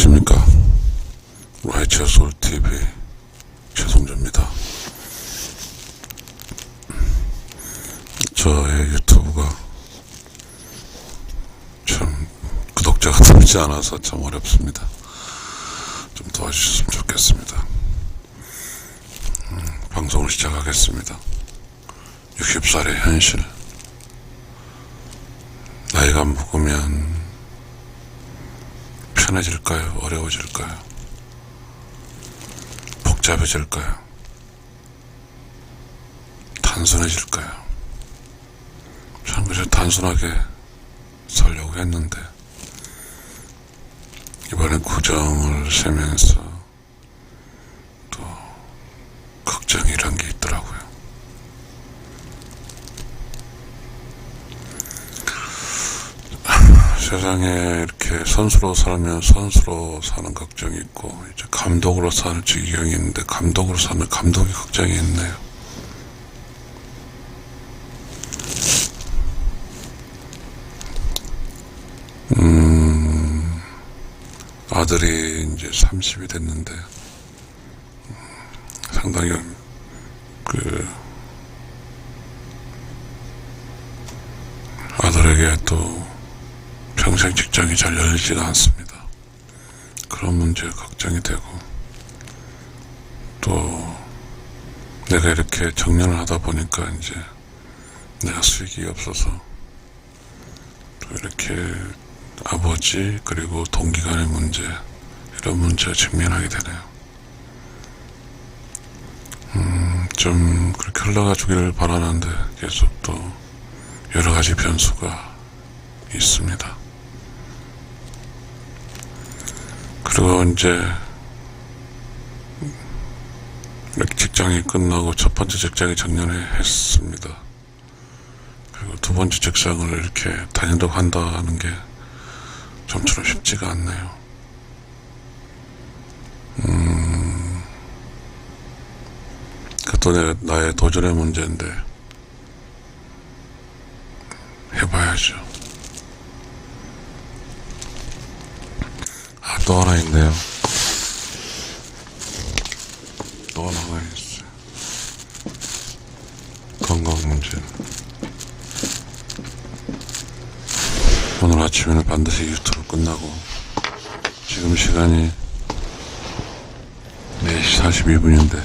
안녕하십니까. 라이처 솔TV 최성조입니다. 저의 유튜브가 참 구독자가 늘지 않아서 참 어렵습니다. 좀 도와주셨으면 좋겠습니다. 방송을 시작하겠습니다. 60살의 현실. 나이가 먹으면 편해질까요? 어려워질까요? 복잡해질까요? 단순해질까요? 참 그저 단순하게 살려고 했는데 이번엔 구정을 세면서 또 걱정이란 게 있더라고요. 세상에 이렇게 선수로 살면 선수로 사는 걱정이 있고, 이제 감독으로 사는 지경이 있는데, 감독으로 사는 감독의 걱정이 있네요. 아들이 이제 30이 됐는데, 상당히 아들에게 또 평생 직장이 잘 열리지가 않습니다. 그런 문제 걱정이 되고, 또 내가 이렇게 정년을 하다 보니까 이제 내가 수익이 없어서 또 이렇게 아버지 그리고 동기 간의 문제, 이런 문제에 직면하게 되네요. 좀 그렇게 흘러가 주기를 바라는데 계속 또 여러 가지 변수가 있습니다. 그리고 이제 직장이 끝나고 첫 번째 직장이 작년에 했습니다. 그리고 두 번째 직장을 이렇게 다닌다고 한다는 게 좀처럼 쉽지가 않네요. 그것도 나의 도전의 문제인데 해봐야죠. 또 하나 있네요. 또 하나가 있어요. 건강 문제. 오늘 아침에는 반드시 유튜브 끝나고, 지금 시간이 4시 42분인데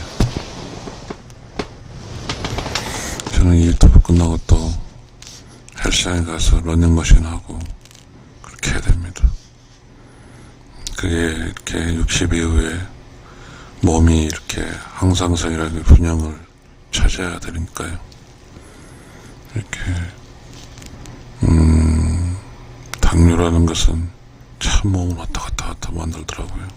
저는 이 유튜브 끝나고 또 헬스장에 가서 러닝머신 하고 그렇게 해야 됩니다. 그게 이렇게 60 이후에 몸이 이렇게 항상성이라는 균형을 찾아야 되니까요. 이렇게 당뇨라는 것은 참 몸을 왔다 갔다 만들더라고요.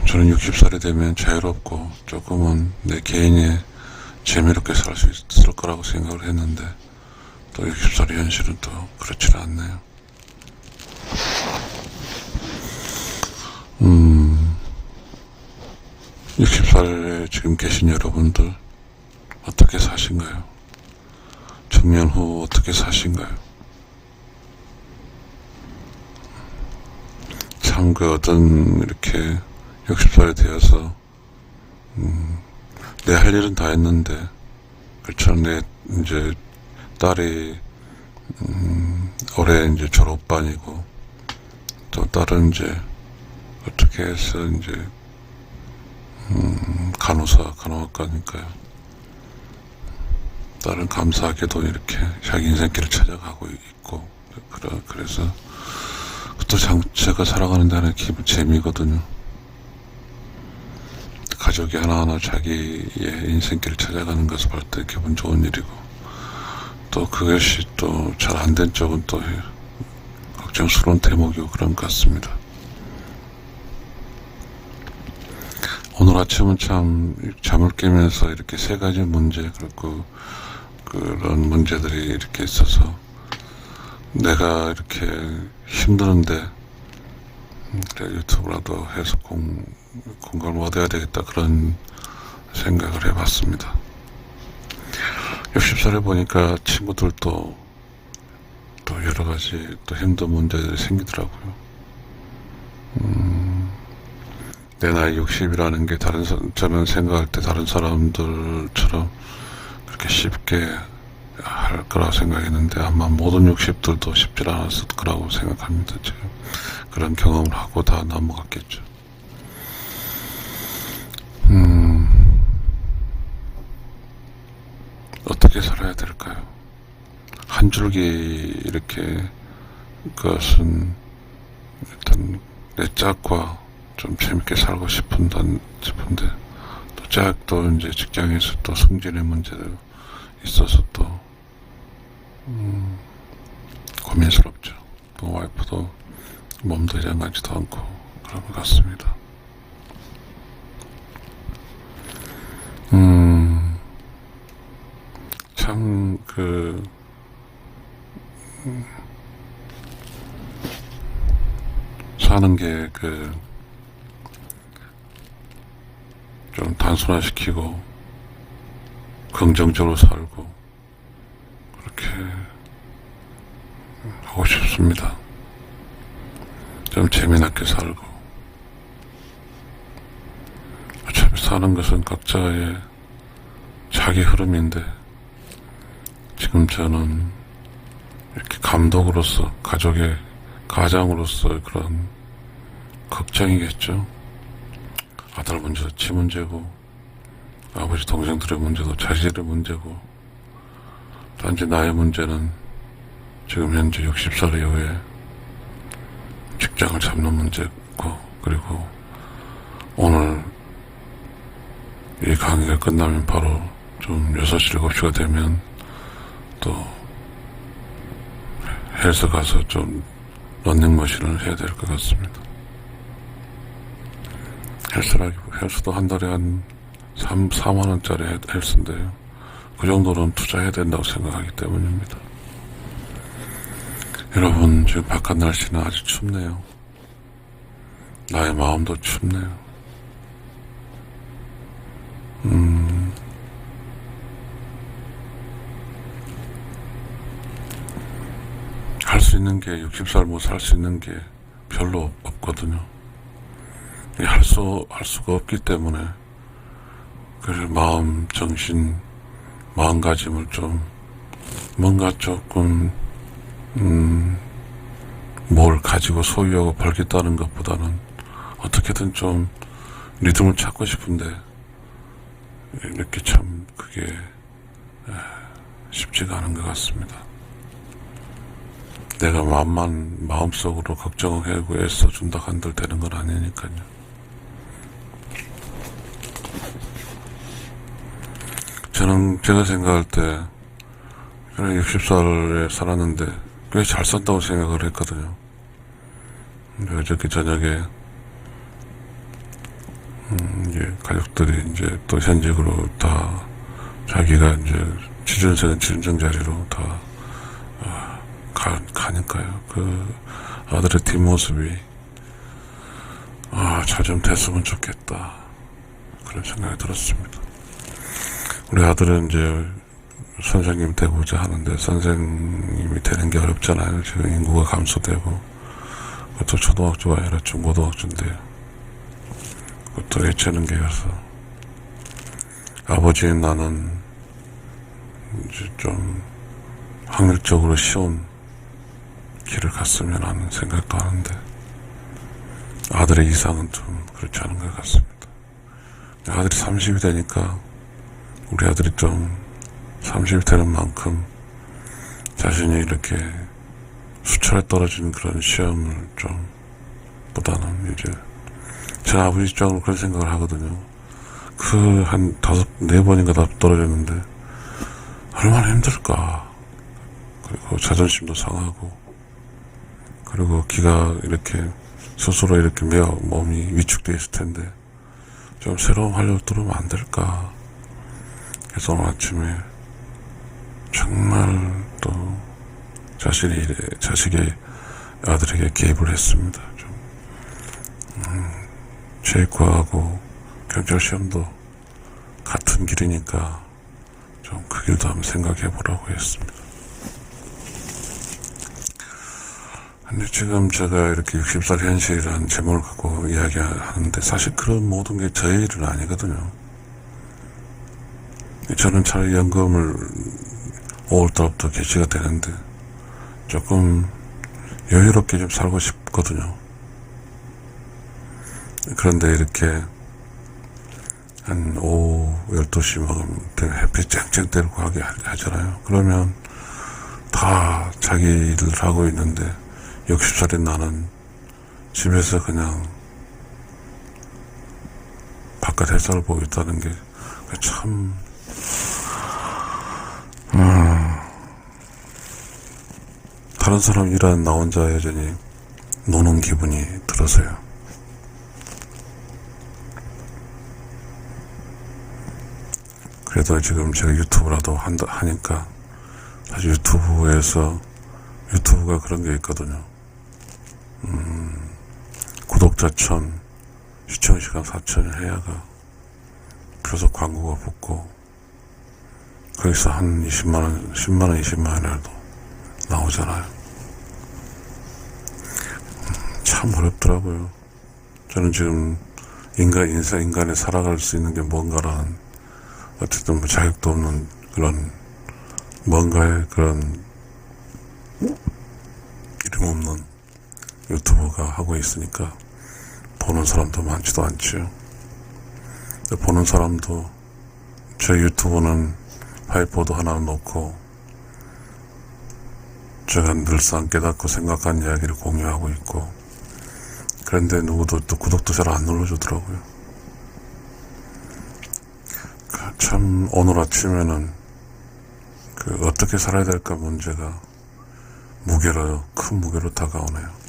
저는 60살이 되면 자유롭고 조금은 내 개인의 재미롭게 살 수 있을 거라고 생각을 했는데, 또 60살의 현실은 또 그렇지는 않네요. 60살에 지금 계신 여러분들 어떻게 사신가요? 정년 후 어떻게 사신가요? 참 어떤 이렇게 60살이 되어서 내 할 일은 다 했는데, 그렇죠. 내 이제 딸이 올해 이제 졸업반이고, 또 딸은 이제 어떻게 해서 이제 간호학과니까요. 딸은 감사하게도 이렇게 자기 인생길을 찾아가고 있고, 그래서 또 제가 살아가는 데는 기분 재미거든요. 가족이 하나하나 자기의 인생길을 찾아가는 것을 볼 때 기분 좋은 일이고, 또 그것이 또 잘 안 된 쪽은 또 걱정스러운 대목이고 그런 것 같습니다. 오늘 아침은 참 잠을 깨면서 이렇게 세 가지 문제, 그리고 그런 문제들이 이렇게 있어서 내가 이렇게 힘드는데 그래 유튜브라도 해서 공감을 얻어야 되겠다, 그런 생각을 해봤습니다. 60살에 보니까 친구들도 또 여러 가지 또 힘든 문제들이 생기더라고요. 내 나이 60이라는 게 저는 생각할 때 다른 사람들처럼 그렇게 쉽게 할 거라고 생각했는데 아마 모든 60들도 쉽지 않았을 거라고 생각합니다. 지금 그런 경험을 하고 다 넘어갔겠죠. 어떻게 살아야 될까요? 한 줄기 이렇게 그것은 일단 내 짝과 좀 재밌게 살고 싶은데 또 짝도 이제 직장에서 또 승진의 문제도 있어서 또 고민스럽죠. 또 와이프도 몸도 이장하지도 않고 그런 것 같습니다. 참 사는 게 좀 단순화시키고 긍정적으로 살고 그렇게 하고 싶습니다. 좀 재미나게 살고 어차피 사는 것은 각자의 자기 흐름인데 지금 저는 이렇게 감독으로서 가족의 가장으로서 그런 걱정이겠죠. 아들 문제도 지 문제고 아버지 동생들의 문제도 자식의 문제고 단지 나의 문제는 지금 현재 60살 이후에 직장을 잡는 문제고 그리고 오늘 이 강의가 끝나면 바로 좀 6시, 7시가 되면 또 헬스 가서 좀 런닝머신을 해야 될 것 같습니다. 헬스도 한 달에 한 4만원짜리 헬스인데요. 그 정도는 투자해야 된다고 생각하기 때문입니다. 여러분, 지금 바깥 날씨는 아주 춥네요. 나의 마음도 춥네요. 할 수 있는 게 60살 못 살 수 있는 게 별로 없거든요. 할 수가 없기 때문에 그래서 마음, 정신, 마음가짐을 좀 뭔가 조금 뭘 가지고 소유하고 벌겠다는 것보다는 어떻게든 좀 리듬을 찾고 싶은데 이렇게 참 그게 쉽지가 않은 것 같습니다. 내가 마음속으로 걱정하고 애써준다 한들 되는 건 아니니까요. 제가 생각할 때 60살에 살았는데 꽤 잘 산다고 생각을 했거든요. 어저께 저녁에 이제 가족들이 이제 또 현직으로 다 자기가 이제 취준생 자리로 다 가니까요. 그 아들의 뒷모습이 잘 좀 됐으면 좋겠다 그런 생각이 들었습니다. 우리 아들은 이제 선생님 되고자 하는데 선생님이 되는 게 어렵잖아요. 지금 인구가 감소되고 그것도 초등학교가 아니라 중고등학교인데요. 그것도 예체능계여서 아버지인 나는 이제 좀 확률적으로 쉬운 길을 갔으면 하는 생각도 하는데 아들의 이상은 좀 그렇지 않은 것 같습니다. 아들이 30이 되니까 우리 아들이 좀 30이 되는 만큼 자신이 이렇게 수철에 떨어지는 그런 시험을 좀 보다는 이제 제 아버지 입장으로 그런 생각을 하거든요. 한 4번인가 다 떨어졌는데 얼마나 힘들까. 그리고 자존심도 상하고 그리고 기가 이렇게 스스로 이렇게 몸이 위축되어 있을 텐데 좀 새로운 활력을 들으면 안 될까. 그래서 오늘 아침에 정말 또 자식의 아들에게 개입을 했습니다. 좀 체육과하고 경찰시험도 같은 길이니까 좀 그 길도 한번 생각해 보라고 했습니다. 근데 지금 제가 이렇게 60살 현실이라는 제목을 갖고 이야기하는데 사실 그런 모든 게 저의 일은 아니거든요. 저는 차라리 연금을 5월달부터 개시가 되는데 조금 여유롭게 좀 살고 싶거든요. 그런데 이렇게 한 오후 12시 먹으면 햇빛 쨍쨍 때리고 하잖아요. 그러면 다 자기 일을 하고 있는데 60살인 나는 집에서 그냥 바깥 햇살을 보고 있다는 게 참 다른 사람 일하는 나 혼자 여전히 노는 기분이 들어서요. 그래도 지금 제가 유튜브라도 하니까 사실 유튜브가 그런 게 있거든요. 구독자 1000, 시청시간 4000을 해야가 계속 광고가 붙고 거기서 한 20만원, 10만원, 20만원이라도 나오잖아요. 참 어렵더라고요. 저는 지금 인간이 살아갈 수 있는 게 뭔가라는 어쨌든 뭐 자격도 없는 그런 뭔가의 그런 이름 없는 유튜버가 하고 있으니까 보는 사람도 많지도 않지요. 보는 사람도 저 유튜브는 화이트보드 하나 놓고 제가 늘상 깨닫고 생각한 이야기를 공유하고 있고 그런데 누구도 또 구독도 잘 안 눌러주더라고요. 참 오늘 아침에는 어떻게 살아야 될까 문제가 큰 무게로 다가오네요.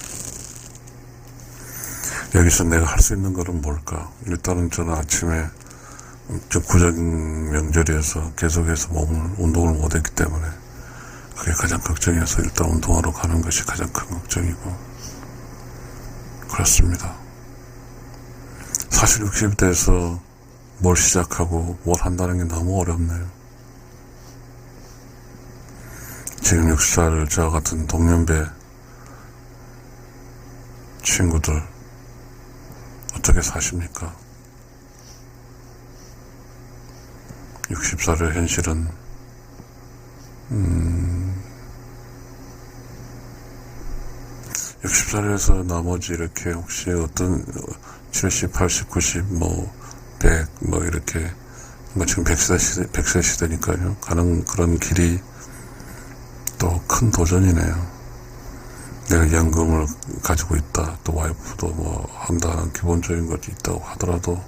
여기서 내가 할 수 있는 것은 뭘까? 일단은 저는 아침에 구정 명절이어서 계속해서 운동을 못했기 때문에 그게 가장 걱정이어서 일단 운동하러 가는 것이 가장 큰 걱정이고 그렇습니다. 사실 60대에서 뭘 시작하고 뭘 한다는 게 너무 어렵네요. 지금 60살 저와 같은 동년배 친구들 어떻게 사십니까? 60살의 현실은 60살에서 나머지 이렇게 혹시 어떤 70, 80, 90, 100 이렇게 지금 100세 시대니까요. 가는 그런 길이 또 큰 도전이네요. 내가 연금을 가지고 있다. 또 와이프도 한다는 기본적인 것이 있다고 하더라도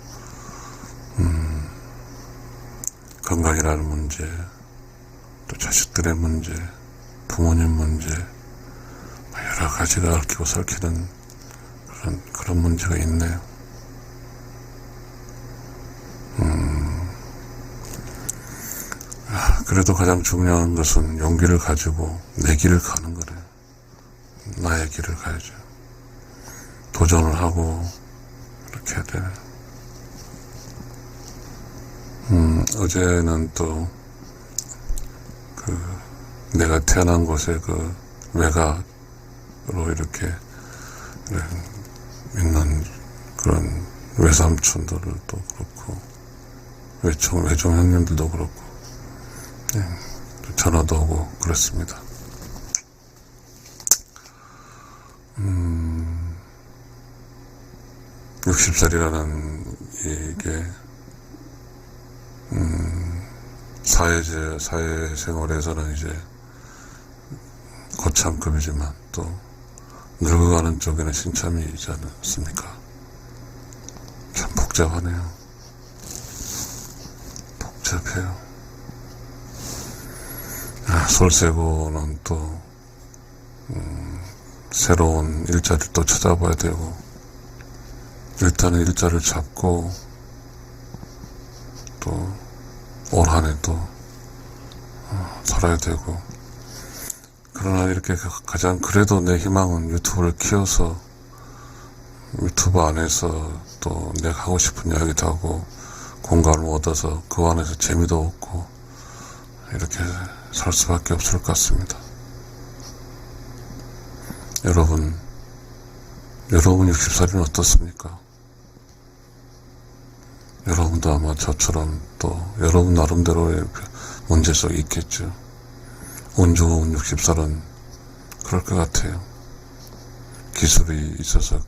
건강이라는 문제, 또 자식들의 문제, 부모님 문제, 여러 가지가 얽히고 설키는 그런 문제가 있네요. 그래도 가장 중요한 것은 용기를 가지고 내 길을 가는 거래요. 나의 길을 가야죠. 도전을 하고 이렇게 해야 되네요. 어제는 또 내가 태어난 곳에 외가로 이렇게 있는 그런 외삼촌들을 또 그렇고 외종 형님들도 그렇고 전화도 오고 그랬습니다. 60살이라는 이게 사회생활에서는 이제 고참급이지만 또 늙어가는 쪽에는 신참이지 않습니까? 참 복잡하네요. 복잡해요. 솔세고는 또 새로운 일자리를 또 찾아봐야 되고 일단은 일자리를 잡고 또 올 한 해 또 살아야 되고 그러나 이렇게 가장 그래도 내 희망은 유튜브를 키워서 유튜브 안에서 또 내가 하고 싶은 이야기도 하고 공간을 얻어서 그 안에서 재미도 얻고 이렇게 살 수밖에 없을 것 같습니다. 여러분 60살이면 어떻습니까? 여러분도 아마 저처럼 또 여러분 나름대로의 문제점이 있겠죠. 운 좋은 60살은 그럴 것 같아요. 기술이 있어서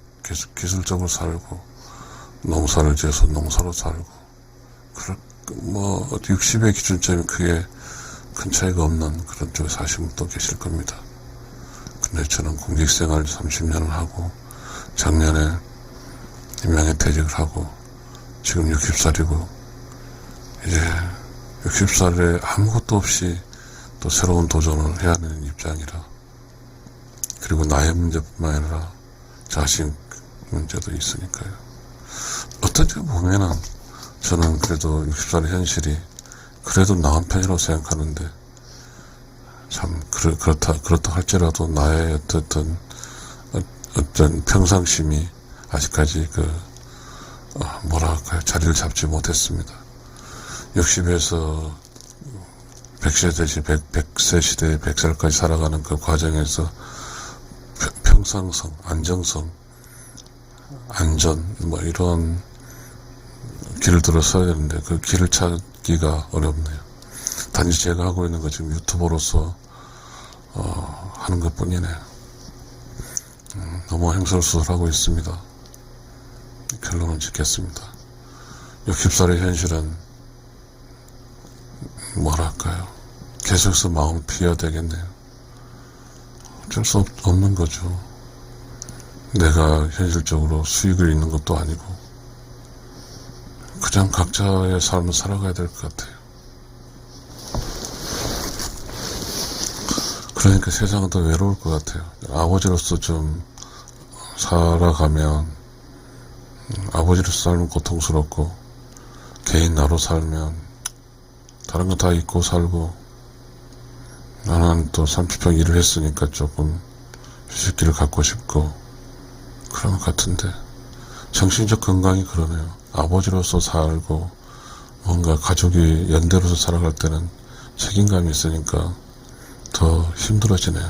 기술적으로 살고, 농사를 지어서 농사로 살고, 60의 기준점이 크게 큰 차이가 없는 그런 쪽에 사시는 분도 계실 겁니다. 근데 저는 공직생활 30년을 하고, 작년에 명예퇴직을 하고, 지금 60살이고, 이제 60살에 아무것도 없이 또 새로운 도전을 해야 하는 입장이라, 그리고 나의 문제뿐만 아니라 자식 문제도 있으니까요. 어떤 점 보면은 저는 그래도 60살의 현실이 그래도 나은 편이라고 생각하는데, 참 그렇다 할지라도 나의 어떤 평상심이 아직까지 자리를 잡지 못했습니다. 60에서 100세 시대에 100살까지 살아가는 그 과정에서 평상성, 안정성, 안전, 이런 길을 들어서야 되는데 그 길을 찾기가 어렵네요. 단지 제가 하고 있는 거 지금 유튜버로서 하는 것 뿐이네요. 너무 행설수설하고 있습니다. 결론을 짓겠습니다. 60살의 현실은 계속해서 마음을 피해야 되겠네요. 어쩔 수 없는 거죠. 내가 현실적으로 수익을 잃는 것도 아니고 그냥 각자의 삶을 살아가야 될 것 같아요. 그러니까 세상은 더 외로울 것 같아요. 아버지로서 좀 살아가면, 아버지로서 살면 고통스럽고, 개인 나로 살면 다른 거 다 잊고 살고, 나는 또 30평 일을 했으니까 조금 휴식기를 갖고 싶고 그런 것 같은데, 정신적 건강이 그러네요. 아버지로서 살고 뭔가 가족이 연대로서 살아갈 때는 책임감이 있으니까 더 힘들어지네요.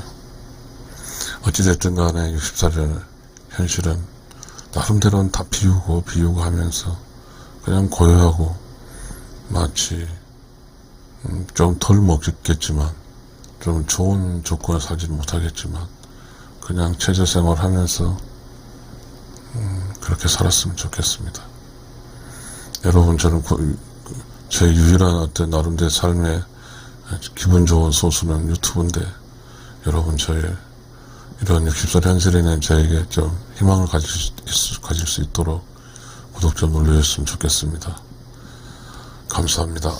어찌됐든 간에 60살의 현실은 나름대로는 다 비우고 하면서 그냥 고요하고, 마치 좀 덜 먹겠지만 좀 좋은 조건에 살지는 못하겠지만 그냥 최저생활 하면서 그렇게 살았으면 좋겠습니다. 여러분, 저는 제 유일한 어떤 나름대로 삶의 기분 좋은 소스는 유튜브인데, 여러분 저의 이런 60살 현실에 있는 저에게 좀 희망을 가질 수 있도록 구독 좀 눌러주셨으면 좋겠습니다. 감사합니다.